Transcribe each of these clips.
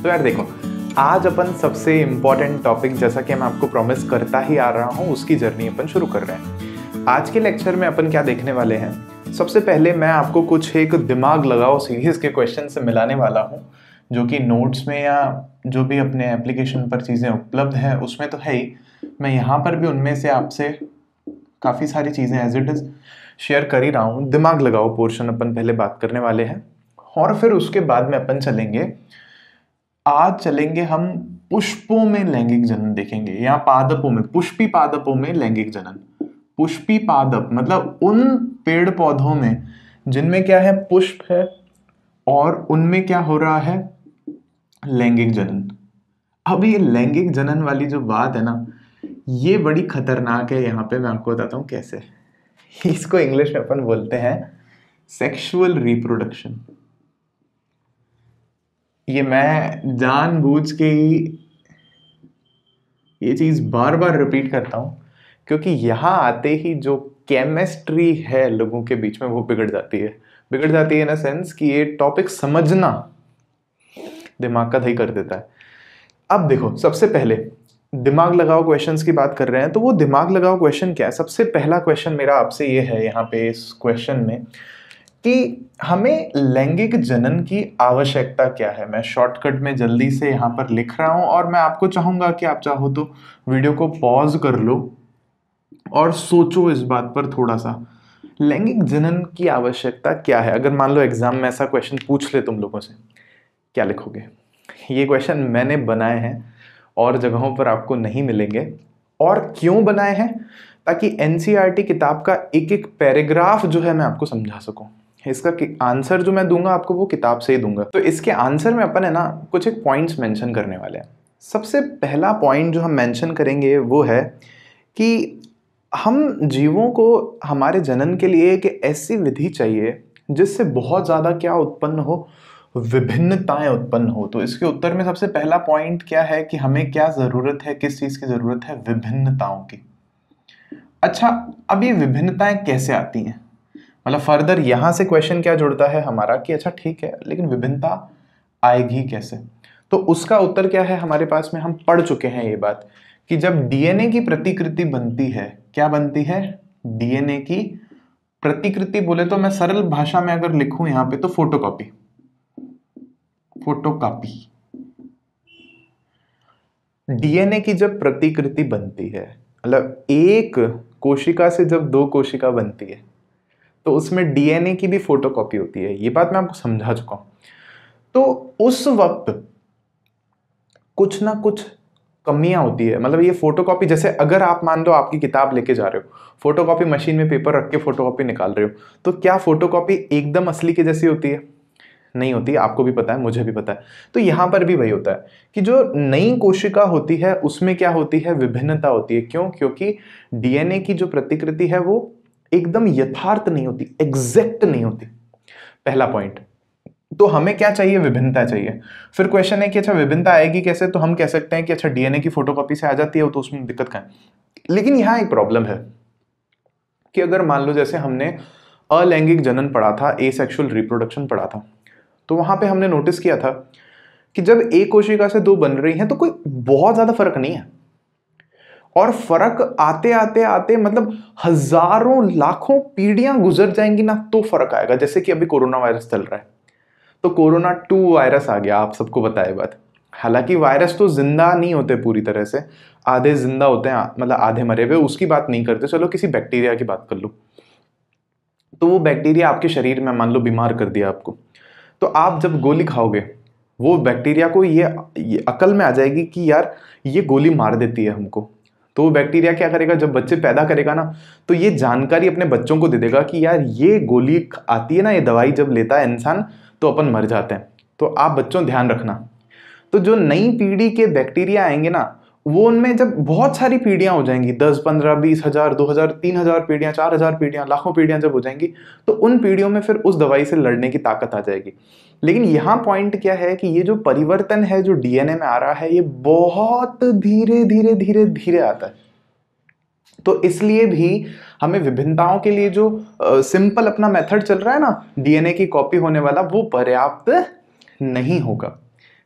तो यार देखो, आज अपन सबसे इम्पॉर्टेंट टॉपिक, जैसा कि मैं आपको प्रॉमिस करता ही आ रहा हूँ, उसकी जर्नी अपन शुरू कर रहे हैं। आज के लेक्चर में अपन क्या देखने वाले हैं, सबसे पहले मैं आपको कुछ एक दिमाग लगाओ सीरीज के क्वेश्चन से मिलाने वाला हूँ, जो कि नोट्स में या जो भी अपने एप्लीकेशन पर चीज़ें उपलब्ध हैं उसमें तो है ही। मैं यहाँ पर भी उनमें से आपसे काफ़ी सारी चीज़ें एज इट इज़ शेयर कर ही रहा हूँ। दिमाग लगाओ पोर्शन अपन पहले बात करने वाले हैं, और फिर उसके बाद में अपन आज चलेंगे हम पुष्पों में लैंगिक जनन देखेंगे, या पादपों में, पुष्पी पादपों में लैंगिक जनन। पुष्पी पादप मतलब उन पेड़ पौधों में जिनमें क्या है, पुष्प है, और उनमें क्या हो रहा है, लैंगिक जनन। अब ये लैंगिक जनन वाली जो बात है ना, ये बड़ी खतरनाक है। यहाँ पे मैं आपको बताता हूँ कैसे। इसको इंग्लिश में अपन बोलते हैं सेक्सुअल रिप्रोडक्शन। ये मैं जानबूझ के ही ये चीज बार बार रिपीट करता हूं, क्योंकि यहां आते ही जो केमिस्ट्री है लोगों के बीच में वो बिगड़ जाती है इन अ सेंस कि ये टॉपिक समझना दिमाग का दही कर देता है। अब देखो, सबसे पहले दिमाग लगाओ क्वेश्चंस की बात कर रहे हैं, तो वो दिमाग लगाओ क्वेश्चन क्या है। सबसे पहला क्वेश्चन मेरा आपसे ये है यहाँ पे इस क्वेश्चन में कि हमें लैंगिक जनन की आवश्यकता क्या है। मैं शॉर्टकट में जल्दी से यहाँ पर लिख रहा हूं, और मैं आपको चाहूंगा कि आप चाहो तो वीडियो को पॉज कर लो और सोचो इस बात पर थोड़ा सा। लैंगिक जनन की आवश्यकता क्या है? अगर मान लो एग्जाम में ऐसा क्वेश्चन पूछ ले तुम लोगों से, क्या लिखोगे? ये क्वेश्चन मैंने बनाए हैं और जगहों पर आपको नहीं मिलेंगे। और क्यों बनाए हैं? ताकि एनसीईआरटी किताब का एक एक पैराग्राफ जो है मैं आपको समझा सकूं। इसका आंसर जो मैं दूंगा आपको वो किताब से ही दूंगा। तो इसके आंसर में अपन है ना कुछ एक पॉइंट्स मेंशन करने वाले हैं। सबसे पहला पॉइंट जो हम मेंशन करेंगे वो है कि हम जीवों को हमारे जनन के लिए एक ऐसी विधि चाहिए जिससे बहुत ज़्यादा क्या उत्पन्न हो, विभिन्नताएं उत्पन्न हो। तो इसके उत्तर में सबसे पहला पॉइंट क्या है कि हमें क्या ज़रूरत है, किस चीज़ की ज़रूरत है? विभिन्नताओं की। अच्छा, अब ये विभिन्नताएं कैसे आती हैं? मतलब फर्दर यहां से क्वेश्चन क्या जुड़ता है हमारा कि अच्छा ठीक है, लेकिन विभिन्नता आएगी कैसे? तो उसका उत्तर क्या है हमारे पास में, हम पढ़ चुके हैं ये बात कि जब डीएनए की प्रतिकृति बनती है, क्या बनती है? डीएनए की प्रतिकृति बोले तो मैं सरल भाषा में अगर लिखूं यहां पे तो फोटोकॉपी। डीएनए की जब प्रतिकृति बनती है, मतलब एक कोशिका से जब दो कोशिका बनती है, तो उसमें डीएनए की भी फोटोकॉपी होती है। ये बात मैं आपको समझा चुका हूं। तो उस वक्त कुछ ना कुछ कमियां होती है। मतलब ये फोटोकॉपी, जैसे अगर आप मान लो आपकी किताब लेके जा रहे हो, फोटोकॉपी मशीन में पेपर रख के फोटोकॉपी निकाल रहे हो, तो क्या फोटोकॉपी एकदम असली के जैसी होती है? नहीं होती। आपको भी पता है, मुझे भी पता है। तो यहां पर भी वही होता है कि जो नई कोशिका होती है उसमें क्या होती है, विभिन्नता होती है। क्यों? क्योंकि डीएनए की जो प्रतिकृति है वो एकदम यथार्थ नहीं होती, एग्जैक्ट नहीं होती। पहला पॉइंट। तो हमें क्या चाहिए? विभिन्नता चाहिए। फिर क्वेश्चन है कि अच्छा विभिन्नता आएगी कैसे? तो हम कह सकते हैं कि अच्छा डीएनए की फोटोकॉपी से आ जाती है, तो उसमें दिक्कत क्या है? लेकिन यहां एक प्रॉब्लम है कि अगर मान लो जैसे हमने अलैंगिक जनन पढ़ा था, एसेक्सुअल रिप्रोडक्शन पढ़ा था, तो वहां पे हमने नोटिस किया था कि जब एक कोशिका से दो बन रही हैं तो कोई बहुत ज्यादा फर्क नहीं है। और फर्क आते आते आते मतलब हजारों लाखों पीढ़ियां गुजर जाएंगी ना, तो फर्क आएगा। जैसे कि अभी कोरोना वायरस चल रहा है, तो कोरोना 2 वायरस आ गया, आप सबको बताए बात। हालांकि वायरस तो जिंदा नहीं होते पूरी तरह से, आधे जिंदा होते हैं, मतलब आधे मरे हुए, उसकी बात नहीं करते। चलो किसी बैक्टीरिया की बात कर लो। तो वो बैक्टीरिया आपके शरीर में मान लो बीमार कर दिया आपको, तो आप जब गोली खाओगे, वो बैक्टीरिया को ये अकल में आ जाएगी कि यार ये गोली मार देती है हमको। तो वो बैक्टीरिया क्या करेगा, जब बच्चे पैदा करेगा ना, तो ये जानकारी अपने बच्चों को दे देगा कि यार ये गोली आती है ना, ये दवाई जब लेता है इंसान तो अपन मर जाते हैं, तो आप बच्चों ध्यान रखना। तो जो नई पीढ़ी के बैक्टीरिया आएंगे ना, वो उनमें जब बहुत सारी पीढ़ियां हो जाएंगी, 10, 15, 20,000, 2,000, 3,000 पीढ़ियां, 4,000 पीढ़ियां, लाखों पीढ़ियां जब हो जाएंगी, तो उन पीढ़ियों में फिर उस दवाई से लड़ने की ताकत आ जाएगी। लेकिन यहां पॉइंट क्या है कि ये जो परिवर्तन है जो डीएनए में आ रहा है, ये बहुत धीरे धीरे धीरे धीरे आता है। तो इसलिए भी हमें विभिन्नताओं के लिए जो सिंपल अपना मेथड चल रहा है ना, डीएनए की कॉपी होने वाला, वो पर्याप्त नहीं होगा।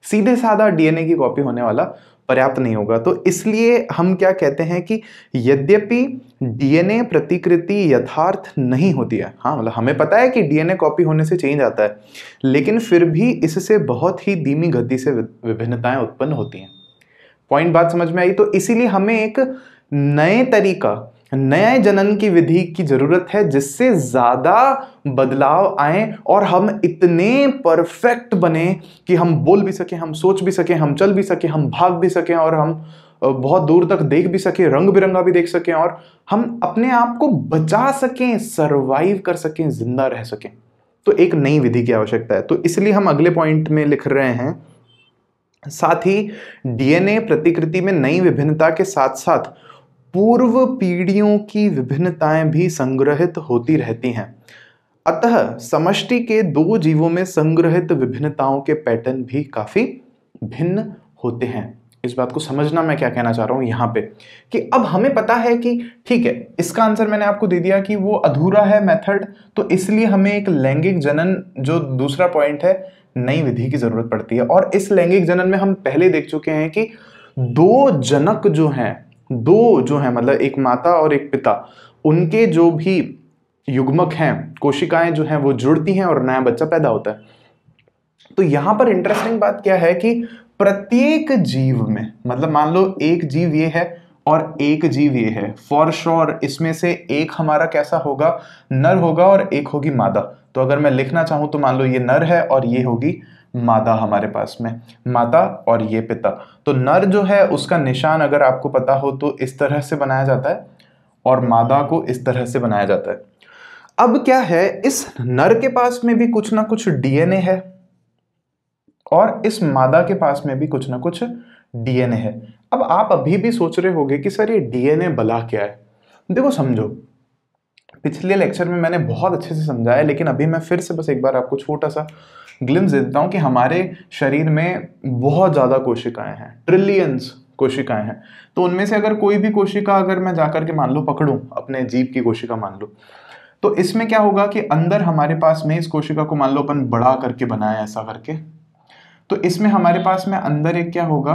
सीधे साधा डीएनए की कॉपी होने वाला पर्याप्त नहीं होगा। तो इसलिए हम क्या कहते हैं कि यद्यपि डीएनए प्रतिकृति यथार्थ नहीं होती है, हाँ मतलब हमें पता है कि डीएनए कॉपी होने से चेंज आता है, लेकिन फिर भी इससे बहुत ही धीमी गति से विभिन्नताएं उत्पन्न होती हैं। पॉइंट बात समझ में आई? तो इसीलिए हमें एक नए तरीका, नए जनन की विधि की जरूरत है जिससे ज्यादा बदलाव आए और हम इतने परफेक्ट बने कि हम बोल भी सकें, हम सोच भी सकें, हम चल भी सकें, हम भाग भी सकें और हम बहुत दूर तक देख भी सकें, रंग बिरंगा भी देख सकें और हम अपने आप को बचा सकें, सरवाइव कर सकें, जिंदा रह सकें। तो एक नई विधि की आवश्यकता है। तो इसलिए हम अगले पॉइंट में लिख रहे हैं, साथ ही डीएनए प्रतिकृति में नई विभिन्नता के साथ साथ पूर्व पीढ़ियों की विभिन्नताएं भी संग्रहित होती रहती हैं। अतः समष्टि के दो जीवों में संग्रहित विभिन्नताओं के पैटर्न भी काफी भिन्न होते हैं। इस बात को समझना मैं क्या कहना चाह रहा हूं यहां पे, कि अब हमें पता है कि ठीक है, इसका आंसर मैंने आपको दे दिया कि वो अधूरा है मेथड, तो इसलिए हमें एक लैंगिक जनन, जो दूसरा पॉइंट है, नई विधि की जरूरत पड़ती है। और इस लैंगिक जनन में हम पहले देख चुके हैं कि दो जनक जो हैं मतलब एक माता और एक पिता, उनके जो भी युग्मक हैं, कोशिकाएं जो हैं वो जुड़ती हैं और नया बच्चा पैदा होता है। तो यहां पर इंटरेस्टिंग बात क्या है कि प्रत्येक जीव में, मतलब मान लो एक जीव ये है और एक जीव ये है, फॉर श्योर इसमें से एक हमारा कैसा होगा, नर होगा और एक होगी मादा। तो अगर मैं लिखना चाहूं तो मान लो ये नर है और ये होगी मादा हमारे पास में, माता और ये पिता। तो नर जो है उसका निशान अगर आपको पता हो तो इस तरह से बनाया जाता है और मादा को इस तरह से बनाया जाता है। अब क्या है, इस नर के पास में भी कुछ ना कुछ डीएनए है और इस मादा के पास में भी कुछ ना कुछ डीएनए है। अब आप अभी भी सोच रहे होंगे कि सर ये डीएनए भला क्या है। देखो समझो, पिछले लेक्चर में मैंने बहुत अच्छे से समझाया, लेकिन अभी मैं फिर से बस एक बार आपको छोटा सा ग्लिम्स दे देता हूं कि हमारे शरीर में बहुत ज्यादा कोशिकाएं हैं, ट्रिलियंस कोशिकाएं हैं। तो उनमें से अगर कोई भी कोशिका अगर मैं जाकर के मान लो पकड़ूं, अपने जीव की कोशिका मान लो, तो इसमें क्या होगा कि अंदर हमारे पास में इस कोशिका को मान लो अपन बड़ा करके बनाया ऐसा करके, तो इसमें हमारे पास में अंदर एक क्या होगा,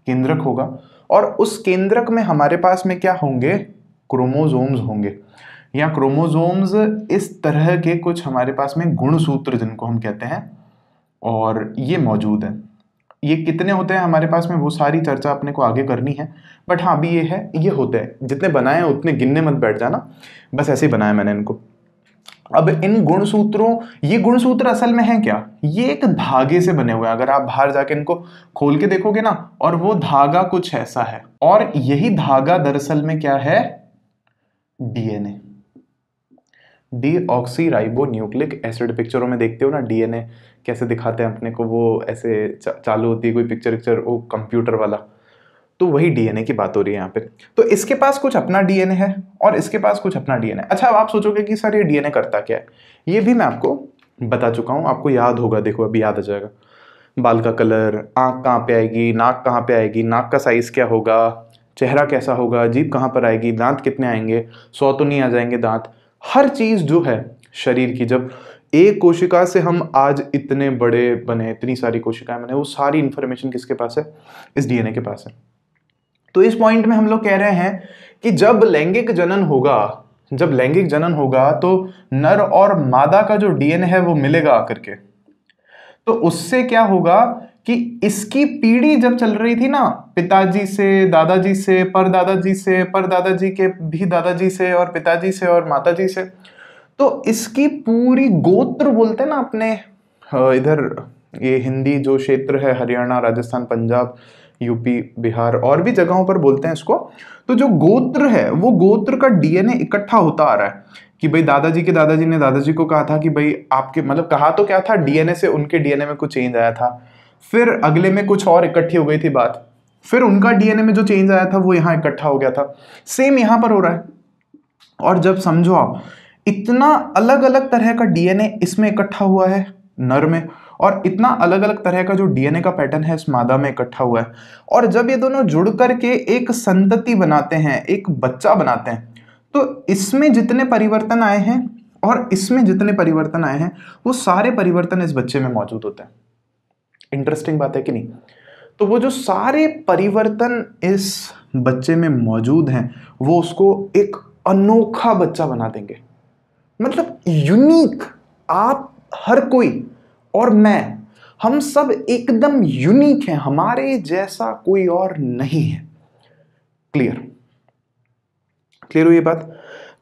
केंद्रक होगा, और उस केंद्रक में हमारे पास में क्या होंगे, क्रोमोसोम्स होंगे, या क्रोमोसोम्स इस तरह के कुछ हमारे पास में गुणसूत्र जिनको हम कहते हैं, और ये मौजूद है। ये कितने होते हैं हमारे पास में वो सारी चर्चा अपने को आगे करनी है, बट हाँ अभी ये है, ये होते हैं, जितने बनाए हैं उतने गिनने मत बैठ जाना, बस ऐसे ही बनाया मैंने इनको। अब इन गुणसूत्रों, ये गुणसूत्र असल में है क्या, ये एक धागे से बने हुए हैं। अगर आप बाहर जाके इनको खोल के देखोगे ना, और वो धागा कुछ ऐसा है, और यही धागा दरअसल में क्या है, DNA, deoxy ribo nucleic acid. पिक्चरों में देखते हो ना डीएनए कैसे दिखाते हैं अपने को, वो ऐसे चालू होती है कोई पिक्चर वो कंप्यूटर वाला, तो वही डीएनए की बात हो रही है यहाँ पे। तो इसके पास कुछ अपना डीएनए है और इसके पास कुछ अपना डीएनए। अच्छा, अब आप सोचोगे कि सर ये डीएनए करता क्या है, ये भी मैं आपको बता चुका हूँ, आपको याद होगा, देखो अभी याद आ जाएगा। बाल का कलर, आंख कहाँ पे आएगी, नाक कहाँ पे आएगी, नाक का साइज क्या होगा, चेहरा कैसा होगा, जीभ कहाँ पर आएगी, दांत कितने आएंगे, 100 तो नहीं आ जाएंगे दांत, हर चीज जो है शरीर की, जब एक कोशिका से हम आज इतने बड़े बने, इतनी सारी कोशिकाएं बने, वो सारी इंफॉर्मेशन किसके पास है, इस डीएनए के पास है। तो इस पॉइंट में हम लोग कह रहे हैं कि जब लैंगिक जनन होगा तो नर और मादा का जो डीएनए है वो मिलेगा आकर के। तो उससे क्या होगा कि इसकी पीढ़ी जब चल रही थी ना, पिताजी से, दादाजी से, परदादाजी से, परदादाजी के भी दादाजी से, और पिताजी से और माताजी से, तो इसकी पूरी गोत्र बोलते हैं ना अपने इधर ये हिंदी जो क्षेत्र है, हरियाणा, राजस्थान, पंजाब, यूपी, बिहार और भी जगहों पर बोलते हैं इसको। तो जो गोत्र है वो गोत्र का डीएनए इकट्ठा होता आ रहा है कि भाई दादाजी के दादाजी ने दादाजी को कहा था कि भाई आपके, मतलब कहा तो क्या था, डीएनए से उनके डीएनए में कुछ चेंज आया था, फिर अगले में कुछ और इकट्ठी हो गई थी बात, फिर उनका डीएनए में जो चेंज आया था वो यहाँ इकट्ठा हो गया था। सेम यहाँ पर हो रहा है। और जब समझो आप, इतना अलग अलग तरह का डीएनए इसमें इकट्ठा हुआ है नर में, और इतना अलग अलग तरह का जो डीएनए का पैटर्न है इस मादा में इकट्ठा हुआ है, और जब ये दोनों जुड़ करके एक संतति बनाते हैं, एक बच्चा बनाते हैं, तो इसमें जितने परिवर्तन आए हैं और इसमें जितने परिवर्तन आए हैं वो सारे परिवर्तन इस बच्चे में मौजूद होते हैं। इंटरेस्टिंग बात है कि नहीं? तो वो जो सारे परिवर्तन इस बच्चे में मौजूद हैं वो उसको एक अनोखा बच्चा बना देंगे, मतलब यूनिक। आप हर कोई और मैं, हम सब एकदम यूनिक हैं, हमारे जैसा कोई और नहीं है। क्लियर? क्लियर हुई ये बात?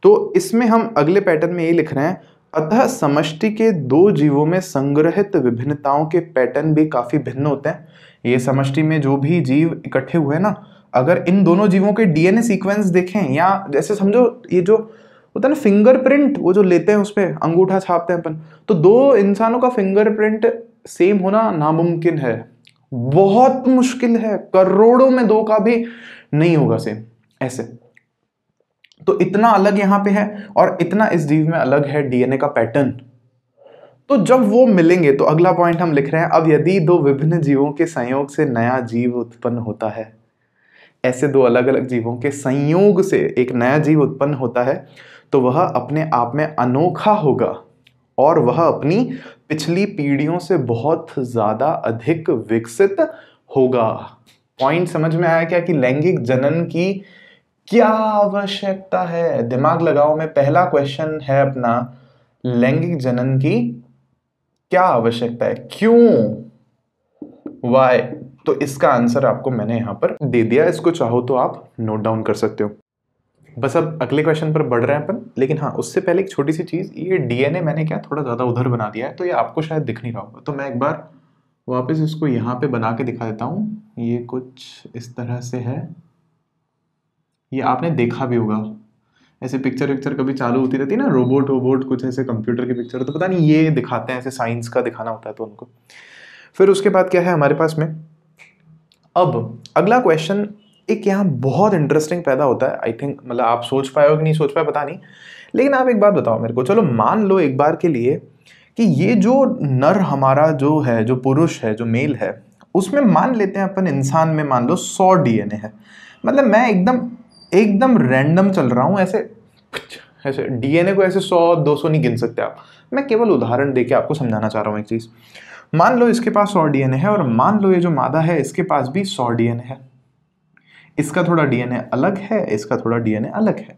तो इसमें हम अगले पैटर्न में ये लिख रहे हैं, अतः समष्टि के दो जीवों में संग्रहित विभिन्नताओं के पैटर्न भी काफी भिन्न होते हैं। ये समष्टि में जो भी जीव इकट्ठे हुए ना, अगर इन दोनों जीवों के डीएनए सीक्वेंस देखें, या जैसे समझो ये जो होता है ना फिंगरप्रिंट, वो जो लेते हैं उस पर अंगूठा छापते हैं अपन, तो दो इंसानों का फिंगरप्रिंट सेम होना नामुमकिन है, बहुत मुश्किल है, करोड़ों में दो का भी नहीं होगा सेम ऐसे। तो इतना अलग यहां पे है और इतना इस जीव में अलग है डीएनए का पैटर्न। तो जब वो मिलेंगे, तो अगला पॉइंट हम लिख रहे हैं, अब यदि दो विभिन्न जीवों के संयोग से नया जीव उत्पन्न होता है, ऐसे दो अलग अलग जीवों के संयोग से एक नया जीव उत्पन्न होता है, तो वह अपने आप में अनोखा होगा और वह अपनी पिछली पीढ़ियों से बहुत ज्यादा अधिक विकसित होगा। पॉइंट समझ में आया क्या कि लैंगिक जनन की क्या आवश्यकता है? दिमाग लगाओ में पहला क्वेश्चन है अपना, लैंगिक जनन की क्या आवश्यकता है, क्यों, वाई? तो इसका आंसर आपको मैंने यहां पर दे दिया, इसको चाहो तो आप नोट डाउन कर सकते हो। बस अब अगले क्वेश्चन पर बढ़ रहे हैं अपन, लेकिन हाँ उससे पहले एक छोटी सी चीज, ये डीएनए मैंने क्या थोड़ा ज्यादा उधर बना दिया है, तो ये आपको शायद दिख नहीं रहा होगा, तो मैं एक बार वापस इसको यहाँ पे बना के दिखा देता हूँ। ये कुछ इस तरह से है, ये आपने देखा भी होगा, ऐसे पिक्चर विक्चर कभी चालू होती रहती है ना, रोबोट वोबोट कुछ ऐसे कंप्यूटर की पिक्चर, तो पता नहीं ये दिखाते हैं, ऐसे साइंस का दिखाना होता है तो उनको। फिर उसके बाद क्या है हमारे पास में, अब अगला क्वेश्चन एक यहाँ बहुत इंटरेस्टिंग पैदा होता है। आई थिंक मतलब आप सोच पाए हो कि नहीं सोच पाए पता नहीं, लेकिन आप एक बात बताओ मेरे को, चलो मान लो एक बार के लिए कि ये जो नर हमारा जो है, जो पुरुष है, जो मेल है, उसमें मान लेते हैं अपन इंसान में मान लो 100 डीएनए है। मतलब मैं एकदम रैंडम चल रहा हूँ, ऐसे डीएनए को ऐसे 100-200 नहीं गिन सकते आप, मैं केवल उदाहरण देके आपको समझाना चाह रहा हूँ एक चीज। मान लो इसके पास 100 डीएनए है और मान लो ये जो मादा है इसके पास भी 100 डीएनए है, इसका थोड़ा डीएनए अलग है, इसका थोड़ा डीएनए अलग है,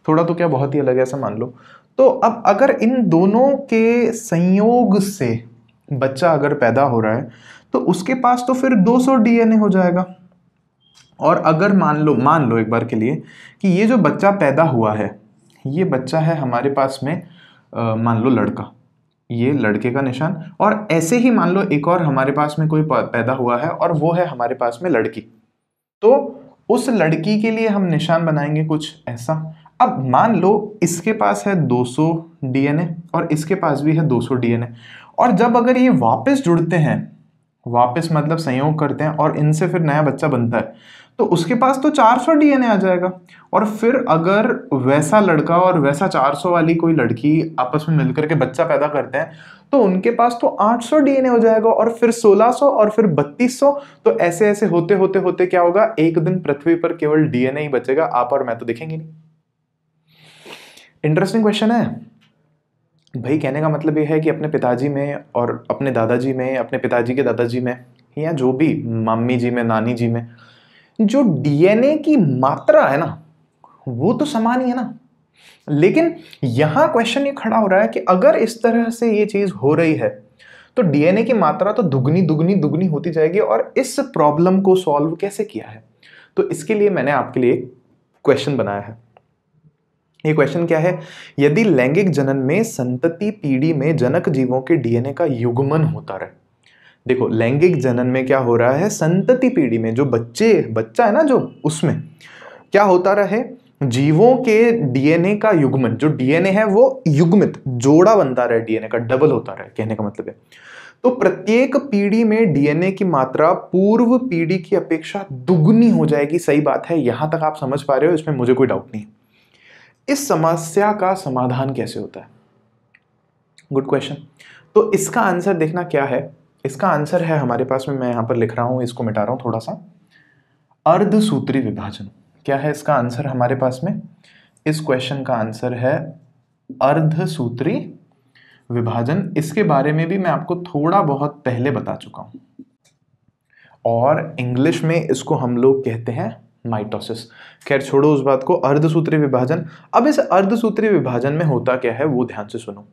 थोड़ा तो क्या बहुत ही अलग है ऐसा मान लो। तो अब अगर इन दोनों के संयोग से बच्चा अगर पैदा हो रहा है, तो उसके पास तो फिर 200 डीएनए हो जाएगा। और अगर मान लो एक बार के लिए कि ये जो बच्चा पैदा हुआ है, ये बच्चा है हमारे पास में मान लो लड़का, ये लड़के का निशान, और ऐसे ही मान लो एक और हमारे पास में कोई पैदा हुआ है और वो है हमारे पास में लड़की, तो उस लड़की के लिए हम निशान बनाएंगे कुछ ऐसा। अब मान लो इसके पास है 200 डीएनए और इसके पास भी है 200 डीएनए, और जब अगर ये वापस जुड़ते हैं, वापस मतलब संयोग करते हैं और इनसे फिर नया बच्चा बनता है, तो उसके पास तो 400 डीएनए आ जाएगा। और फिर अगर वैसा लड़का और वैसा 400 वाली कोई लड़की आपस में मिलकर के बच्चा पैदा करते हैं, तो उनके पास तो 800 डीएनए हो जाएगा, और फिर 1600 और फिर 3200। तो ऐसे ऐसे होते होते होते क्या होगा, एक दिन पृथ्वी पर केवल डीएनए ही बचेगा, आप और मैं तो दिखेंगे नहीं। इंटरेस्टिंग क्वेश्चन है भाई। कहने का मतलब ये है कि अपने पिताजी में और अपने दादाजी में, अपने पिताजी के दादाजी में, या जो भी मम्मी जी में, नानी जी में, जो डीएनए की मात्रा है ना वो तो समान ही है ना। लेकिन यहां क्वेश्चन ये खड़ा हो रहा है कि अगर इस तरह से ये चीज हो रही है, तो डीएनए की मात्रा तो दुगनी दुगनी दुगनी होती जाएगी, और इस प्रॉब्लम को सॉल्व कैसे किया है? तो इसके लिए मैंने आपके लिए क्वेश्चन बनाया है। ये क्वेश्चन क्या है, यदि लैंगिक जनन में संतति पीढ़ी में जनक जीवों के डीएनए का युग्मन होता रहे। देखो लैंगिक जनन में क्या हो रहा है, संतति पीढ़ी में जो बच्चा है ना, जो उसमें क्या होता रहे, जीवों के डीएनए का युग्मन, जो डीएनए है वो युग्मित जोड़ा बनता रहे, डीएनए का डबल होता रहे, कहने का मतलब है। तो प्रत्येक पीढ़ी में डीएनए की मात्रा पूर्व पीढ़ी की अपेक्षा दुगनी हो जाएगी। सही बात है, यहां तक आप समझ पा रहे हो, इसमें मुझे कोई डाउट नहीं। इस समस्या का समाधान कैसे होता है? Good question. तो इसका आंसर देखना क्या है, इसका आंसर है हमारे पास में, मैं यहां पर लिख रहा हूं, इसको मिटा रहा हूं थोड़ा सा, अर्धसूत्री विभाजन। क्या है इसका आंसर हमारे पास में? इस क्वेश्चन का आंसर है अर्धसूत्री विभाजन। इसके बारे में भी मैं आपको थोड़ा बहुत पहले बता चुका हूं। और इंग्लिश में इसको हम लोग कहते हैं माइटोसिस। खैर छोड़ो उस बात को। अर्धसूत्री विभाजन, अब इस अर्धसूत्री विभाजन में होता क्या है वो ध्यान से सुनो।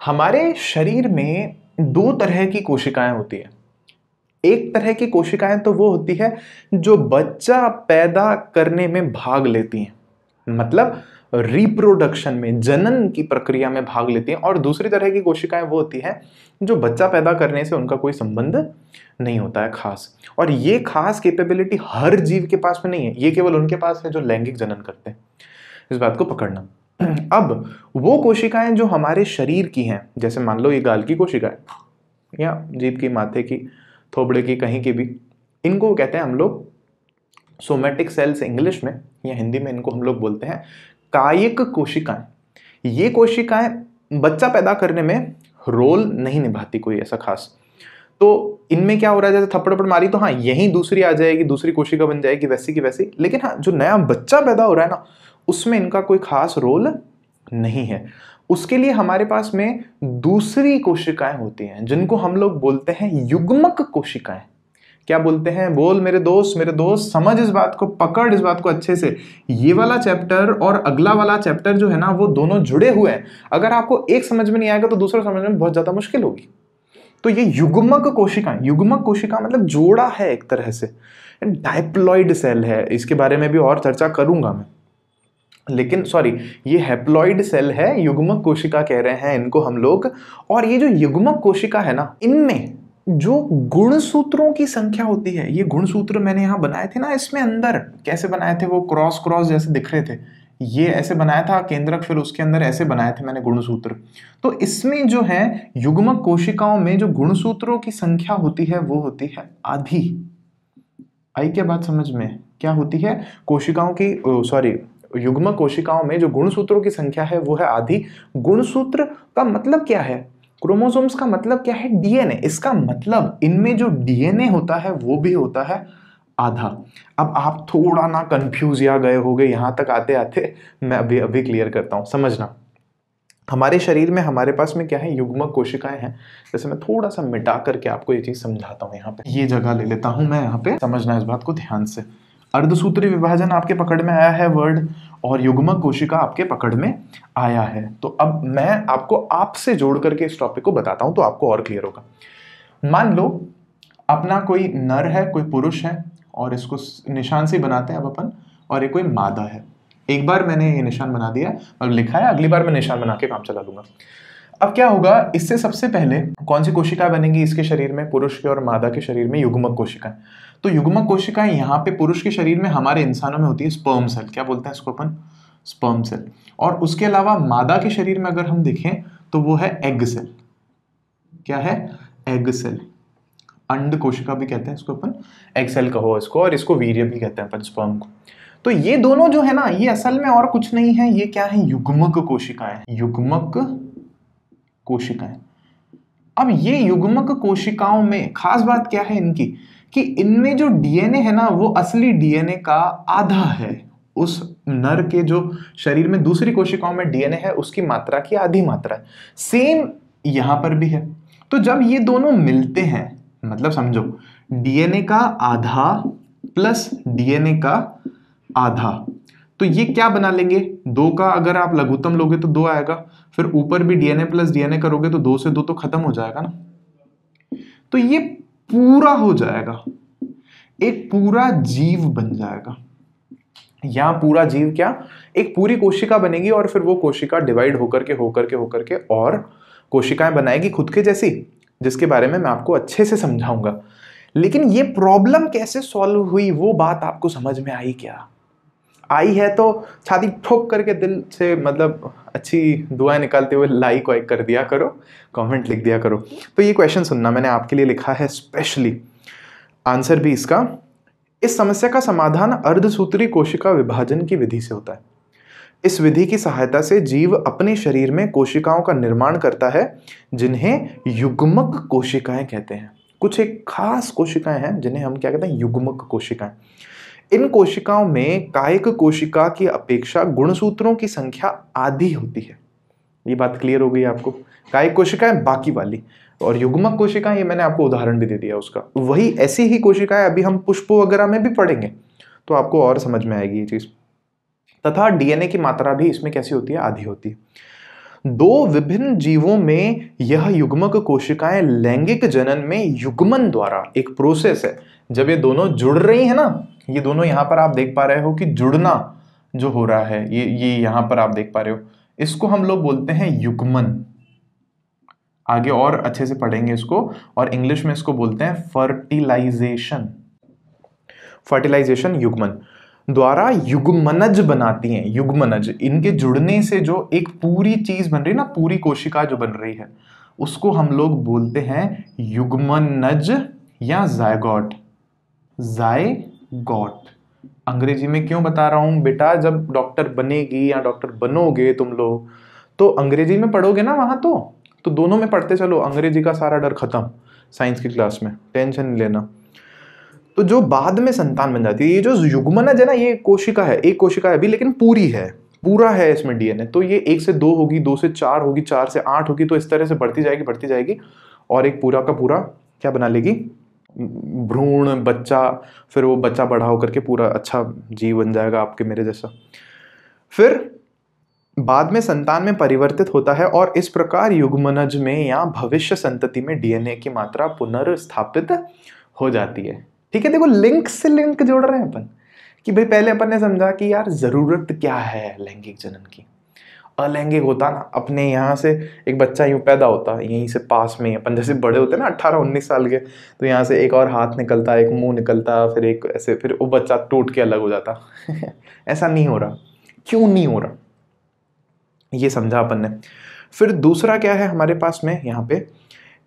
हमारे शरीर में दो तरह की कोशिकाएं होती है। एक तरह की कोशिकाएं तो वो होती है जो बच्चा पैदा करने में भाग लेती हैं, मतलब रिप्रोडक्शन में, जनन की प्रक्रिया में भाग लेती हैं, और दूसरी तरह की कोशिकाएं वो होती हैं जो बच्चा पैदा करने से उनका कोई संबंध नहीं होता है खास। और ये खास कैपेबिलिटी हर जीव के पास में नहीं है, ये केवल उनके पास है जो लैंगिक जनन करते हैं। इस बात को पकड़ना। अब वो कोशिकाएं जो हमारे शरीर की हैं, जैसे मान लो ये गाल की कोशिकाएं या जीभ की, माथे की, थोबड़े की, कहीं की भी, इनको कहते हैं हम लोग सोमैटिक सेल्स इंग्लिश में, या हिंदी में इनको हम लोग बोलते हैं कायिक कोशिकाएं। ये कोशिकाएं बच्चा पैदा करने में रोल नहीं निभाती कोई ऐसा खास। तो इनमें क्या हो रहा है, जैसे थप्पड़ मारी तो हाँ यहीं दूसरी आ जाएगी, दूसरी कोशिका बन जाएगी वैसी की वैसी, लेकिन हाँ जो नया बच्चा पैदा हो रहा है ना, उसमें इनका कोई खास रोल नहीं है। उसके लिए हमारे पास में दूसरी कोशिकाएं होती हैं जिनको हम लोग बोलते हैं युग्मक कोशिकाएं। क्या बोलते हैं? बोल मेरे दोस्त समझ इस बात को, पकड़ इस बात को अच्छे से। ये वाला चैप्टर और अगला वाला चैप्टर जो है ना, वो दोनों जुड़े हुए हैं। अगर आपको एक समझ में नहीं आएगा तो दूसरा समझने में बहुत ज्यादा मुश्किल होगी। तो ये युग्मक कोशिकाएं, युग्मक कोशिका मतलब जोड़ा है एक तरह से, डायप्लॉइड सेल है, इसके बारे में भी और चर्चा करूंगा मैं, लेकिन सॉरी ये हैप्लॉइड सेल है, युग्मक कोशिका कह रहे हैं इनको हम लोग। और ये जो युग्मक कोशिका है ना, इनमें जो गुणसूत्रों की संख्या होती है, ये गुणसूत्र मैंने यहां बनाए थे ना, इसमें अंदर कैसे बनाए थे, वो क्रॉस क्रॉस जैसे दिख रहे थे, ये ऐसे बनाया था केंद्रक, फिर उसके अंदर ऐसे बनाए थे मैंने गुणसूत्र। तो इसमें जो है युग्मक कोशिकाओं में जो गुणसूत्रों की संख्या होती है वो होती है आधी। आई क्या बात समझ में? क्या होती है? कोशिकाओं की सॉरी युग्मक कोशिकाओं में जो गुणसूत्रों की संख्या है वो है आधी। गुणसूत्र का मतलब क्या है? क्रोमोसोम्स का मतलब क्या है? डीएनए। इसका मतलब इनमें जो डीएनए होता है वो भी होता है आधा। अब आप थोड़ा ना कंफ्यूज या गए होगे यहां तक आते आते, मैं अभी क्लियर करता हूं, समझना। हमारे शरीर में हमारे पास में क्या है? युग्मक कोशिकाएं हैं। जैसे मैं थोड़ा सा मिटा करके आपको ये चीज समझाता हूं, यहाँ पे ये जगह ले लेता हूं मैं, यहाँ पे समझना इस बात को ध्यान से। अर्धसूत्री विभाजन आपके पकड़ में आया है वर्ड, और युग्मक कोशिका आपके पकड़ में आया है। तो अब मैं आपको आपसे जोड़ करके इस टॉपिक को बताता हूं तो आपको और क्लियर होगा। मान लो अपना कोई नर है, कोई पुरुष है, और इसको निशान से बनाते हैं अब अपन, और ये कोई मादा है। एक बार मैंने ये निशान बना दिया और लिखा है, अगली बार मैं निशान बना के काम चला लूंगा। अब क्या होगा, इससे सबसे पहले कौन सी कोशिकाएं बनेंगी इसके शरीर में? पुरुष के और मादा के शरीर में युग्मक कोशिकाएं। तो युग्मक कोशिकाएं यहाँ पे पुरुष के शरीर में, हमारे इंसानों में होती है स्पर्म सेल। क्या बोलते हैं इसको अपन? Sperm cell. और उसके अलावा मादा के शरीर में अगर हम देखें तो वो है एग सेल। क्या है? Egg cell. अंड कोशिका भी कहते हैं इसको अपन, एग सेल कहो इसको, और इसको वीर्य भी कहते हैं अपन, स्पर्म को। तो ये दोनों जो है ना, ये असल में और कुछ नहीं है, ये क्या है? युग्मक कोशिकाएं। युग्मक कोशिकाएं। अब ये युग्मक कोशिकाओं में खास बात क्या है इनकी, कि इनमें जो डीएनए है ना, वो असली डीएनए का आधा है। उस नर के जो शरीर में दूसरी कोशिकाओं में डीएनए है, उसकी मात्रा की आधी मात्रा है। सेम यहां पर भी है। तो जब ये दोनों मिलते हैं, मतलब समझो डीएनए का आधा प्लस डीएनए का आधा, तो ये क्या बना लेंगे? 2 का अगर आप लघुत्तम लोगे तो 2 आएगा, फिर ऊपर भी डीएनए प्लस डीएनए करोगे तो 2 से 2 तो खत्म हो जाएगा ना। तो ये पूरा हो जाएगा, एक पूरा जीव बन जाएगा। या पूरा जीव क्या? एक पूरी कोशिका बनेगी, और फिर वो कोशिका डिवाइड होकर के और कोशिकाएं बनाएगी खुद के जैसी, जिसके बारे में मैं आपको अच्छे से समझाऊंगा। लेकिन ये प्रॉब्लम कैसे सॉल्व हुई वो बात आपको समझ में आई क्या? आई है तो छाती ठोक करके दिल से, मतलब अच्छी दुआएं निकालते हुए लाइक वाइक कर दिया करो, कमेंट लिख दिया करो। तो ये क्वेश्चन सुनना, मैंने आपके लिए लिखा है स्पेशली, आंसर भी इसका। इस समस्या का समाधान अर्धसूत्री कोशिका विभाजन की विधि से होता है। इस विधि की सहायता से जीव अपने शरीर में कोशिकाओं का निर्माण करता है, जिन्हें युग्मक कोशिकाएं कहते हैं। कुछ एक खास कोशिकाएं हैं जिन्हें हम क्या कहते हैं? युग्मक कोशिकाएं। इन कोशिकाओं में कायिक कोशिका की अपेक्षा गुणसूत्रों की संख्या आधी होती है। ये बात क्लियर हो गई आपको? कायिक कोशिकाएं बाकी वाली, और युग्मक कोशिकाएं, ये मैंने आपको उदाहरण भी दे दिया उसका। वही ऐसी ही कोशिकाएं अभी हम पुष्प वगैरह में भी पढ़ेंगे, तो आपको और समझ में आएगी ये चीज। तथा डीएनए की मात्रा भी इसमें कैसी होती है, आधी होती है। दो विभिन्न जीवों में यह युग्मक कोशिकाएं लैंगिक जनन में युग्मन द्वारा, एक प्रोसेस है, जब ये दोनों जुड़ रही है ना, ये दोनों यहां पर आप देख पा रहे हो कि जुड़ना जो हो रहा है, ये यहां पर आप देख पा रहे हो, इसको हम लोग बोलते हैं युग्मन। आगे और अच्छे से पढ़ेंगे इसको, और इंग्लिश में इसको बोलते हैं फर्टिलाइजेशन। फर्टिलाइजेशन युग्मन द्वारा युग्मनज बनाती हैं। युग्मनज, इनके जुड़ने से जो एक पूरी चीज बन रही है ना, पूरी कोशिका जो बन रही है, उसको हम लोग बोलते हैं युग्मनज या जायगोट। जायगोट अंग्रेजी में क्यों बता रहा हूं बेटा, जब डॉक्टर बनेगी या डॉक्टर बनोगे तुम लोग, तो अंग्रेजी में पढ़ोगे ना वहां, तो दोनों में पढ़ते चलो, अंग्रेजी का सारा डर खत्म साइंस की क्लास में, टेंशन नहीं लेना। तो जो बाद में संतान बन जाती है, ये जो युग्मनज है ना, ये कोशिका है, एक कोशिका है अभी, लेकिन पूरी है, पूरा है इसमें डीएनए। तो ये 1 से 2 होगी, 2 से 4 होगी, 4 से 8 होगी, तो इस तरह से बढ़ती जाएगी, और एक पूरा का पूरा क्या बना लेगी, भ्रूण, बच्चा, फिर वो बच्चा बड़ा होकर के पूरा अच्छा जीव बन जाएगा आपके मेरे जैसा। फिर बाद में संतान में परिवर्तित होता है, और इस प्रकार युग्मनज में या भविष्य संतति में डीएनए की मात्रा पुनर्स्थापित हो जाती है। ठीक है, देखो लिंक से लिंक जोड़ रहे हैं अपन, कि भाई पहले अपन ने समझा कि यार जरूरत क्या है लैंगिक जनन की। अलैंगिक होता ना, अपने यहाँ से एक बच्चा यूं पैदा होता, यहीं से पास में, अपन जैसे बड़े होते ना 18-19 साल के, तो यहाँ से एक और हाथ निकलता, एक मुंह निकलता, फिर एक ऐसे, फिर वो बच्चा टूट के अलग हो जाता। ऐसा नहीं हो रहा, क्यों नहीं हो रहा, ये समझा अपन ने। फिर दूसरा क्या है हमारे पास में यहाँ पे,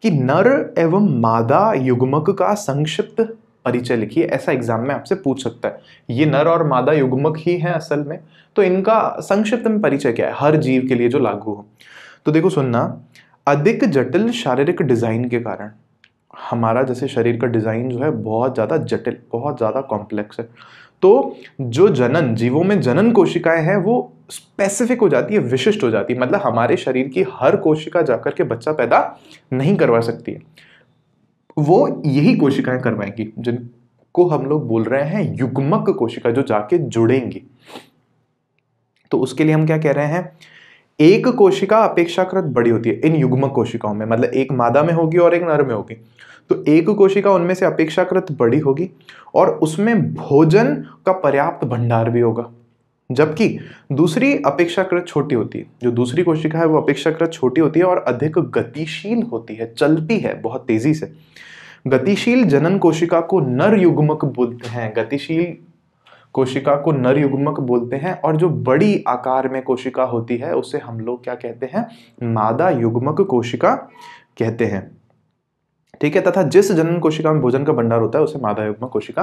कि नर एवं मादा युग्मक का संक्षिप्त परिचय लिखिए। ऐसा एग्जाम में आपसे पूछ सकता है, ये नर और मादा युग्मक ही है असल में, तो इनका संक्षिप्त में परिचय क्या है हर जीव के लिए जो लागू हो। तो देखो सुनना, अधिक जटिल शारीरिक डिजाइन के कारण, हमारा जैसे शरीर का डिजाइन जो है बहुत ज्यादा जटिल, बहुत ज्यादा कॉम्प्लेक्स है, तो जो जनन, जीवों में जनन कोशिकाएं हैं वो स्पेसिफिक हो जाती है, विशिष्ट हो जाती है। मतलब हमारे शरीर की हर कोशिका जाकर के बच्चा पैदा नहीं करवा सकती है, वो यही कोशिकाएं करवाएंगी, जिनको हम लोग बोल रहे हैं युग्मक कोशिका, जो जाके जुड़ेंगी। तो उसके लिए हम क्या कह रहे हैं, एक कोशिका अपेक्षाकृत बड़ी होती है इन युग्मक कोशिकाओं में, मतलब एक मादा में होगी और एक नर में होगी, तो एक कोशिका उनमें से अपेक्षाकृत बड़ी होगी, और उसमें भोजन का पर्याप्त भंडार भी होगा, जबकि दूसरी अपेक्षाकृत छोटी होती है। जो दूसरी कोशिका है वो अपेक्षाकृत छोटी होती है और अधिक गतिशील होती है, चलती है बहुत तेजी से। गतिशील जनन कोशिका को नर युग्मक बोलते हैं, गतिशील कोशिका को नर युग्मक बोलते हैं, और जो बड़ी आकार में कोशिका होती है उसे हम लोग क्या कहते हैं, मादा युग्मक कोशिका कहते हैं। ठीक है, तथा जिस जनन कोशिका में भोजन का भंडार होता है उसे मादा युग्मक कोशिका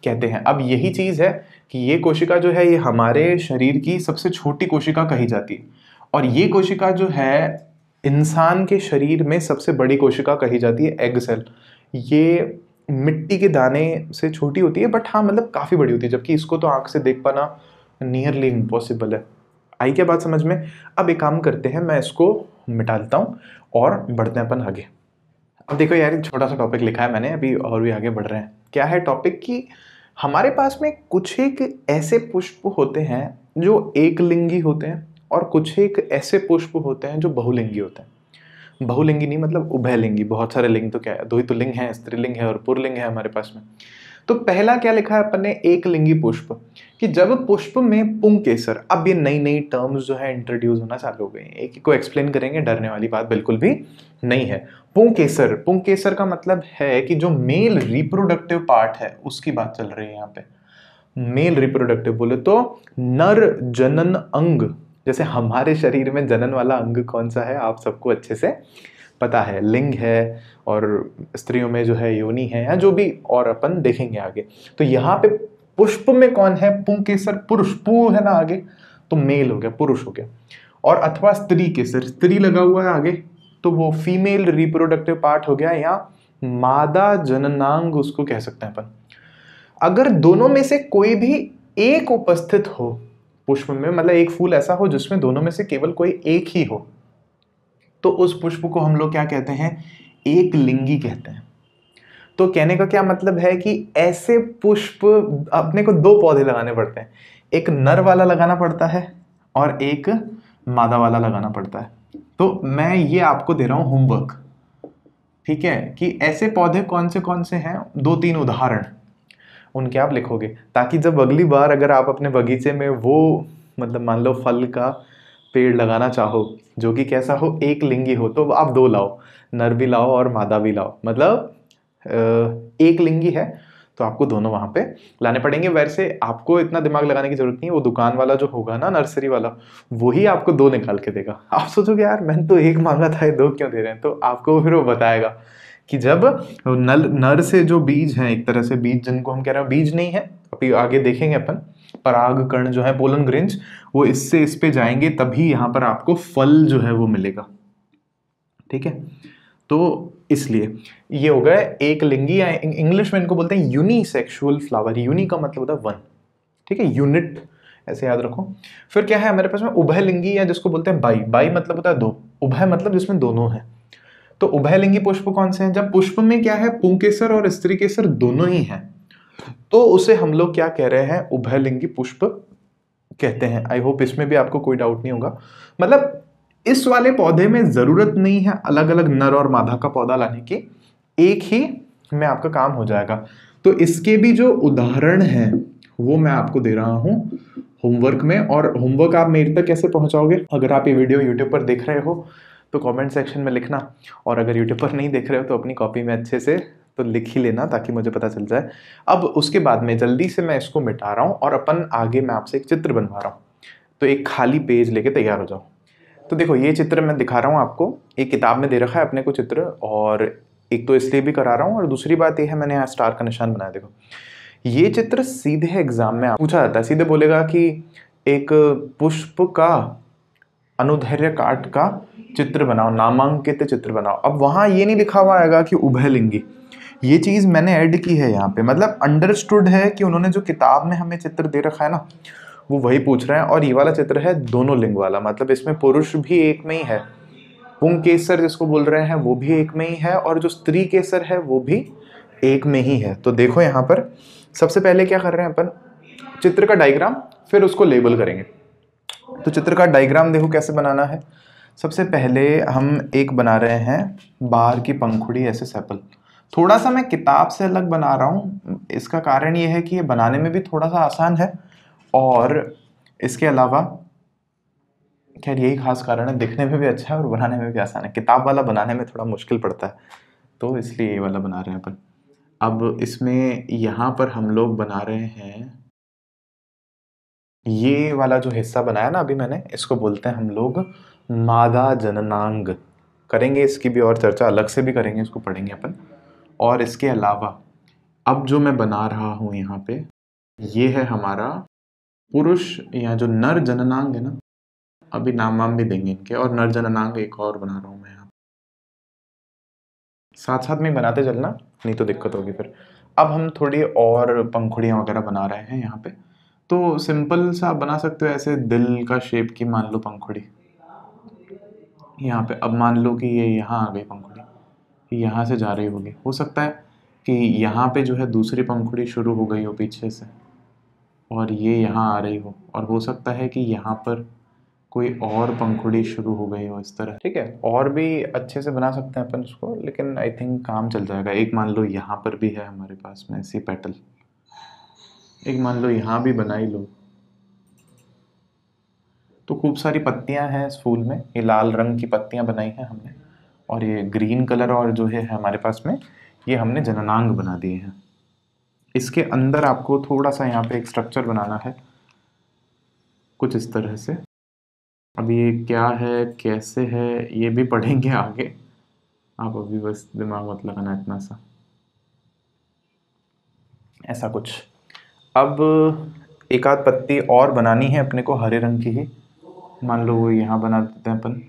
कहते हैं। अब यही चीज है कि ये कोशिका जो है ये हमारे शरीर की सबसे छोटी कोशिका कही जाती है, और ये कोशिका जो है इंसान के शरीर में सबसे बड़ी कोशिका कही जाती है, एग सेल। ये मिट्टी के दाने से छोटी होती है, बट हाँ मतलब काफी बड़ी होती है, जबकि इसको तो आंख से देख पाना नियरली इम्पॉसिबल है। आई क्या बात समझ में? अब एक काम करते हैं, मैं इसको मिटा देता हूँ और बढ़ते हैं अपन आगे। अब देखो यार, छोटा सा टॉपिक लिखा है मैंने, अभी और भी आगे बढ़ रहे हैं। क्या है टॉपिक कि हमारे पास में कुछ एक ऐसे पुष्प होते हैं जो एक लिंगी होते हैं, और कुछ एक ऐसे पुष्प होते हैं जो बहुलिंगी होते हैं। बहुलिंगी नहीं मतलब उभयलिंगी, बहुत सारे लिंग तो क्या है, दो ही तो लिंग हैं, स्त्रीलिंग है और पुल्लिंग है हमारे पास में। तो पहला क्या लिखा है अपन ने, एक लिंगी पुष्प, कि जब पुष्प में पुंकेसर, अब ये नई नई टर्म्स जो है इंट्रोड्यूस होना चालू हो गई हैं, एक को एक्सप्लेन करेंगे, डरने वाली बात बिल्कुल भी नहीं है। पुंकेसर, पुंकेसर का मतलब है कि जो मेल रिप्रोडक्टिव पार्ट है उसकी बात चल रही है यहाँ पे। मेल रिप्रोडक्टिव बोले तो नर जनन अंग, जैसे हमारे शरीर में जनन वाला अंग कौन सा है आप सबको अच्छे से पता है, लिंग है, और स्त्रियों में जो है योनि है, या जो भी और अपन देखेंगे आगे। तो यहाँ पे पुष्प में कौन है, पुंकेसर, पुरुष, पु है ना आगे, तो मेल हो गया, पुरुष हो गया। और अथवा स्त्री केसर, स्त्री लगा हुआ है आगे, तो वो फीमेल रिप्रोडक्टिव पार्ट हो गया, या मादा जननांग उसको कह सकते हैं अपन। अगर दोनों में से कोई भी एक उपस्थित हो पुष्प में, मतलब एक फूल ऐसा हो जिसमें दोनों में से केवल कोई एक ही हो, तो उस पुष्प को हम लोग क्या कहते हैं, एक लिंगी कहते हैं। तो कहने का क्या मतलब है कि ऐसे पुष्प अपने को दो पौधे लगाने पड़ते हैं, एक नर वाला लगाना पड़ता है और एक मादा वाला लगाना पड़ता है। तो मैं ये आपको दे रहा हूं होमवर्क, ठीक है, कि ऐसे पौधे कौन से हैं, 2-3 उदाहरण उनके आप लिखोगे, ताकि जब अगली बार अगर आप अपने बगीचे में वो मतलब मान लो फल का पेड़ लगाना चाहो जो कि कैसा हो, एक लिंगी हो, तो आप दो लाओ, नर भी लाओ और मादा भी लाओ। मतलब एक लिंगी है तो आपको दोनों वहां पे लाने पड़ेंगे। वैसे आपको इतना दिमाग लगाने की जरूरत नहीं है, वो दुकान वाला जो होगा ना, नर्सरी वाला, वही आपको दो निकाल के देगा। आप सोचोगे यार मैंने तो एक मांगा था, ये दो क्यों दे रहे हैं, तो आपको फिर वो बताएगा कि जब नर से जो बीज हैं, एक तरह से बीज जिनको हम कह रहे हैं बीज नहीं है, अभी आगे देखेंगे अपन, पराग कण जो है, पोलन ग्रेन्स, वो इससे इस पे जाएंगे तभी यहाँ पर आपको फल जो है वो मिलेगा, ठीक है। तो इसलिए ये हो गया एक लिंगी, या इंग्लिश में इनको बोलते हैं यूनिसेक्सुअल फ्लावर। यूनि का मतलब होता है वन, ठीक है, यूनिट, ऐसे याद रखो। फिर क्या है हमारे पास में उभयलिंगी, या जिसको बोलते हैं बाई। बाई मतलब होता है दो, उभय मतलब जिसमें दोनों है। तो उभयलिंगी पुष्प कौन से हैं, जब पुष्प में क्या है, पुंकेसर और स्त्री केसर दोनों ही हैं, तो उसे हम लोग क्या कह रहे हैं, उभयलिंगी पुष्प कहते हैं। आई होप इसमें भी आपको कोई डाउट नहीं होगा। मतलब इस वाले पौधे में जरूरत नहीं है अलग अलग नर और मादा का पौधा लाने की, एक ही में आपका काम हो जाएगा। तो इसके भी जो उदाहरण हैं वो मैं आपको दे रहा हूं होमवर्क में। और होमवर्क आप मेरे तक कैसे पहुंचाओगे, अगर आप ये वीडियो यूट्यूब पर देख रहे हो तो कमेंट सेक्शन में लिखना, और अगर यूट्यूब पर नहीं देख रहे हो तो अपनी कॉपी में अच्छे से तो लिख ही लेना, ताकि मुझे पता चल जाए। अब उसके बाद में जल्दी से मैं इसको मिटा रहा हूँ और अपन आगे मैं आपसे एक चित्र बनवा रहा हूँ। तो एक खाली पेज लेके तैयार हो जाओ। तो देखो ये चित्र मैं दिखा रहा हूँ आपको, एक किताब में दे रखा है अपने को चित्र, और एक तो इसलिए भी करा रहा हूँ, और दूसरी बात ये है मैंने यहाँ स्टार का निशान बनाया। देखो ये चित्र सीधे एग्जाम में पूछा जाता है, सीधे बोलेगा कि एक पुष्प का अनुदैर्घ्य काट का चित्र बनाओ, नामांकित चित्र बनाओ। अब वहां ये नहीं लिखा हुआ आएगा कि उभयलिंगी, ये चीज मैंने ऐड की है यहाँ पे, मतलब अंडरस्टूड है कि उन्होंने जो किताब में हमें चित्र दे रखा है ना, वो वही पूछ रहे हैं। और ये वाला चित्र है दोनों लिंग वाला, मतलब इसमें पुरुष भी एक में ही है, पुंकेसर जिसको बोल रहे हैं वो भी एक में ही है, और जो स्त्री केसर है वो भी एक में ही है। तो देखो यहाँ पर सबसे पहले क्या कर रहे हैं अपन, चित्र का डायग्राम, फिर उसको लेबल करेंगे। तो चित्र का डायग्राम देखो कैसे बनाना है। सबसे पहले हम एक बना रहे हैं बाहर की पंखुड़ी, ऐसे सेपल। थोड़ा सा मैं किताब से अलग बना रहा हूँ, इसका कारण ये है कि ये बनाने में भी थोड़ा सा आसान है, और इसके अलावा खैर यही खास कारण है, दिखने में भी अच्छा है और बनाने में भी आसान है। किताब वाला बनाने में थोड़ा मुश्किल पड़ता है, तो इसलिए ये वाला बना रहे हैं अपन। अब इसमें यहाँ पर हम लोग बना रहे हैं ये वाला जो हिस्सा बनाया ना अभी मैंने, इसको बोलते हैं हम लोग मादा जननांग। करेंगे इसकी भी और चर्चा अलग से भी करेंगे, इसको पढ़ेंगे अपन। और इसके अलावा अब जो मैं बना रहा हूँ यहाँ पे, ये है हमारा पुरुष, या जो नर जननांग है ना, अभी नाम वाम भी देंगे इनके, और नर जननांग एक और बना रहा हूँ मैं यहाँ, साथ साथ में बनाते चलना नहीं तो दिक्कत होगी फिर। अब हम थोड़ी और पंखुड़ियाँ वगैरह बना रहे हैं यहाँ पे। तो सिंपल सा आप बना सकते हो, ऐसे दिल का शेप की मान लो पंखुड़ी यहाँ पे। अब मान लो कि ये यहाँ आ गई पंखुड़ी, यहाँ से जा रही होगी, हो सकता है कि यहाँ पे जो है दूसरी पंखुड़ी शुरू हो गई हो पीछे से, और ये यहाँ आ रही हो, और हो सकता है कि यहाँ पर कोई और पंखुड़ी शुरू हो गई हो इस तरह, ठीक है। और भी अच्छे से बना सकते हैं अपन उसको, लेकिन आई थिंक काम चल जाएगा। एक मान लो यहाँ पर भी है हमारे पास में ऐसी पेटल, एक मान लो यहाँ भी बना ही लो। तो खूब सारी पत्तियां हैं इस फूल में, ये लाल रंग की पत्तियां बनाई हैं हमने, और ये ग्रीन कलर और जो है हमारे पास में ये हमने जननांग बना दिए हैं। इसके अंदर आपको थोड़ा सा यहाँ पे एक स्ट्रक्चर बनाना है कुछ इस तरह से। अब ये क्या है कैसे है ये भी पढ़ेंगे आगे, आप अभी बस दिमाग मत लगाना इतना सा, ऐसा कुछ। अब एक आध पत्ती और बनानी है अपने को हरे रंग की ही, मान लो वो यहाँ बना देते हैं अपन।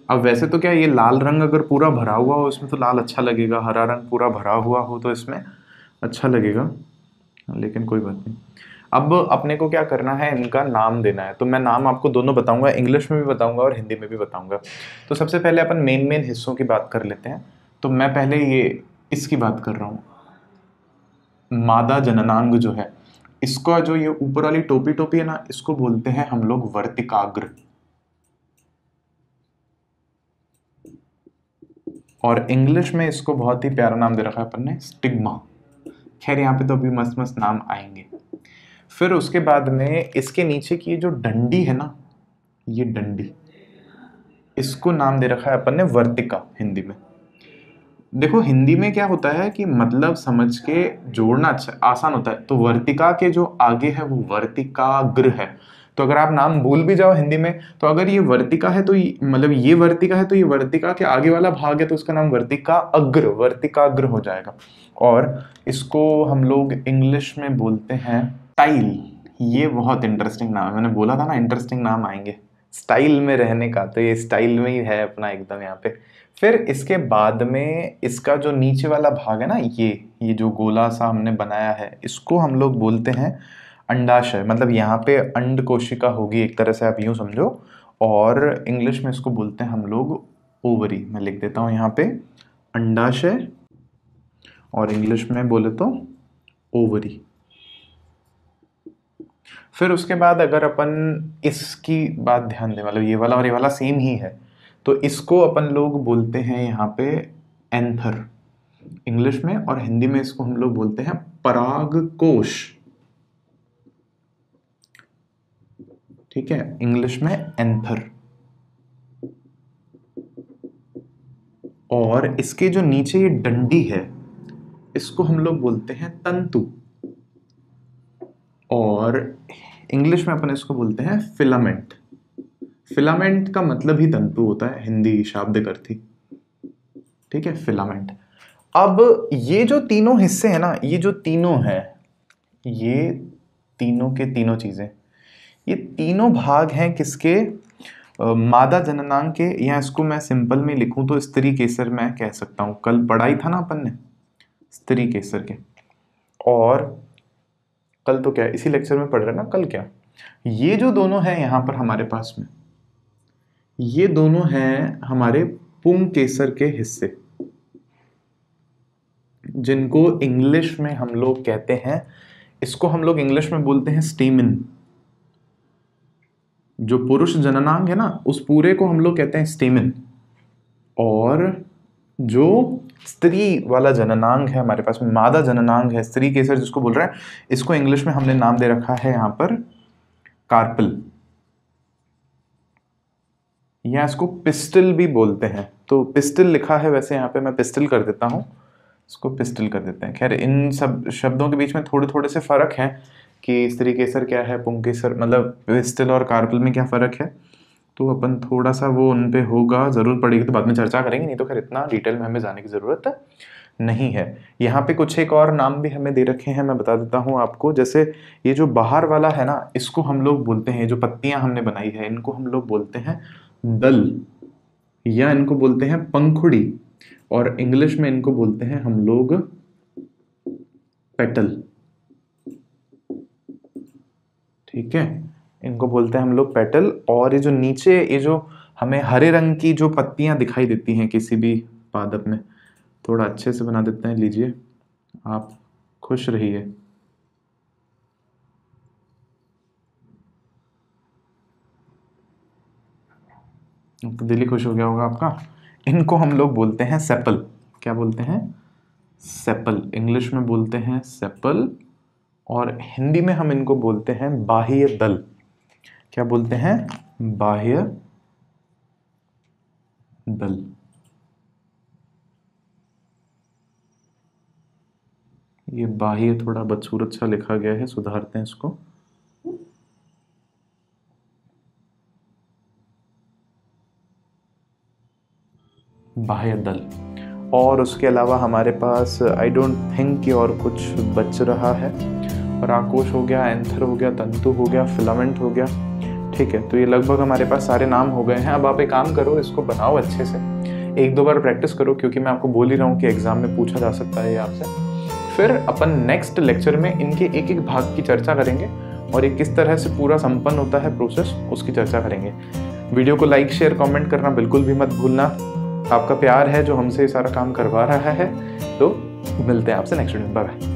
अब वैसे तो क्या ये लाल रंग अगर पूरा भरा हुआ हो इसमें तो लाल अच्छा लगेगा, हरा रंग पूरा भरा हुआ हो तो इसमें अच्छा लगेगा, लेकिन कोई बात नहीं। अब अपने को क्या करना है, इनका नाम देना है। तो मैं नाम आपको दोनों बताऊंगा, इंग्लिश में भी बताऊंगा और हिंदी में भी बताऊंगा। तो सबसे पहले अपन मेन हिस्सों की बात कर लेते हैं। तो मैं पहले ये इसकी बात कर रहा हूँ, मादा जननांग जो है, इसका जो ये ऊपर वाली टोपी टोपी है ना, इसको बोलते हैं हम लोग वर्तिकाग्र। और इंग्लिश में इसको बहुत ही प्यारा नाम दे रखा है अपन ने, स्टिग्मा। खैर यहाँ पे तो अभी मस्त मस्त नाम आएंगे। फिर उसके बाद में इसके नीचे की जो डंडी है ना, ये डंडी, इसको नाम दे रखा है अपन ने वर्तिका हिंदी में। देखो हिंदी में क्या होता है कि मतलब समझ के जोड़ना अच्छा आसान होता है। तो वर्तिका के जो आगे है वो वर्तिकाग्र है। तो अगर आप नाम भूल भी जाओ हिंदी में, तो अगर ये वर्तिका है तो मतलब ये वर्तिका है, तो ये वर्तिका के आगे वाला भाग है, तो उसका नाम वर्तिकाग्र हो जाएगा। और इसको हम लोग इंग्लिश में बोलते हैं स्टाइल। ये बहुत इंटरेस्टिंग नाम है, मैंने बोला था ना इंटरेस्टिंग नाम आएंगे स्टाइल में रहने का, तो ये स्टाइल में ही है अपना एकदम यहाँ पे। फिर इसके बाद में इसका जो नीचे वाला भाग है ना, ये जो गोला सा हमने बनाया है, इसको हम लोग बोलते हैं अंडाशय। मतलब यहाँ पे अंड कोशिका होगी एक तरह से, आप यूं समझो। और इंग्लिश में इसको बोलते हैं हम लोग ओवरी। मैं लिख देता हूँ यहाँ पे अंडाशय, और इंग्लिश में बोले तो ओवरी। फिर उसके बाद अगर अपन इसकी बात ध्यान दें, मतलब ये वाला और ये वाला सेम ही है, तो इसको अपन लोग बोलते हैं यहाँ पे एंथर इंग्लिश में, और हिंदी में इसको हम लोग बोलते हैं परागकोश। ठीक है, इंग्लिश में एंथर। और इसके जो नीचे ये डंडी है, इसको हम लोग बोलते हैं तंतु, और इंग्लिश में अपन इसको बोलते हैं फिलामेंट। फिलामेंट का मतलब ही तंतु होता है, हिंदी शाब्दिक अर्थी। ठीक है, फिलामेंट। अब ये जो तीनों हिस्से हैं ना, ये जो तीनों हैं, ये तीनों के तीनों चीजें, ये तीनों भाग हैं किसके, मादा जननांग के। या इसको मैं सिंपल में लिखूं तो स्त्री केसर मैं कह सकता हूं। कल पढ़ाई था ना अपन ने स्त्री केसर के, और कल तो क्या इसी लेक्चर में पढ़ रहे ना, कल क्या, ये जो दोनों हैं यहां पर हमारे पास में, ये दोनों हैं हमारे पुंग केसर के हिस्से, जिनको इंग्लिश में हम लोग कहते हैं, इसको हम लोग इंग्लिश में बोलते हैं स्टेमिन। जो पुरुष जननांग है ना, उस पूरे को हम लोग कहते हैं स्टेमिन। और जो स्त्री वाला जननांग है हमारे पास में, मादा जननांग है, स्त्री केसर जिसको बोल रहे हैं, इसको इंग्लिश में हमने नाम दे रखा है यहां पर कार्पल, या इसको पिस्टल भी बोलते हैं। तो पिस्टल लिखा है वैसे यहाँ पे, मैं पिस्टल कर देता हूँ, इसको पिस्टल कर देते हैं। खैर इन सब शब्दों के बीच में थोड़े थोड़े से फर्क है कि स्त्री केसर क्या है, पुंग केसर, मतलब पिस्टल और कार्पल में क्या फर्क है। तो अपन थोड़ा सा वो उन पे होगा, जरूरत पड़ेगी तो बाद में चर्चा करेंगे, नहीं तो खैर इतना डिटेल में हमें जाने की जरूरत नहीं है। यहाँ पे कुछ एक और नाम भी हमें दे रखे हैं, मैं बता देता हूँ आपको। जैसे ये जो बाहर वाला है ना, इसको हम लोग बोलते हैं, जो पत्तियां हमने बनाई है इनको हम लोग बोलते हैं दल, या इनको बोलते हैं पंखुड़ी, और इंग्लिश में इनको बोलते हैं हम लोग पेटल। ठीक है, इनको बोलते हैं हम लोग पेटल। और ये जो नीचे ये जो हमें हरे रंग की जो पत्तियां दिखाई देती हैं किसी भी पादप में, थोड़ा अच्छे से बना देते हैं, लीजिए आप खुश रहिए। तो दिल ही खुश हो गया होगा आपका। इनको हम लोग बोलते हैं सेपल। क्या बोलते हैं, सेपल। इंग्लिश में बोलते हैं सेपल, और हिंदी में हम इनको बोलते हैं बाह्य दल। क्या बोलते हैं, बाह्य दल। ये बाह्य थोड़ा बदसूरत सा लिखा गया है, सुधारते हैं इसको। बाह्य दल। और उसके अलावा हमारे पास आई डोंट थिंक कि और कुछ बच रहा है। पराकोश हो गया, एंथर हो गया, तंतु हो गया, फिलामेंट हो गया। ठीक है, तो ये लगभग हमारे पास सारे नाम हो गए हैं। अब आप एक काम करो, इसको बनाओ अच्छे से, एक दो बार प्रैक्टिस करो, क्योंकि मैं आपको बोल ही रहा हूँ कि एग्जाम में पूछा जा सकता है ये आपसे। फिर अपन नेक्स्ट लेक्चर में इनके एक एक भाग की चर्चा करेंगे, और ये किस तरह से पूरा संपन्न होता है प्रोसेस, उसकी चर्चा करेंगे। वीडियो को लाइक शेयर कमेंट करना बिल्कुल भी मत भूलना। आपका प्यार है जो हमसे सारा काम करवा रहा है। तो मिलते हैं आपसे नेक्स्ट वीडियो में। Bye bye.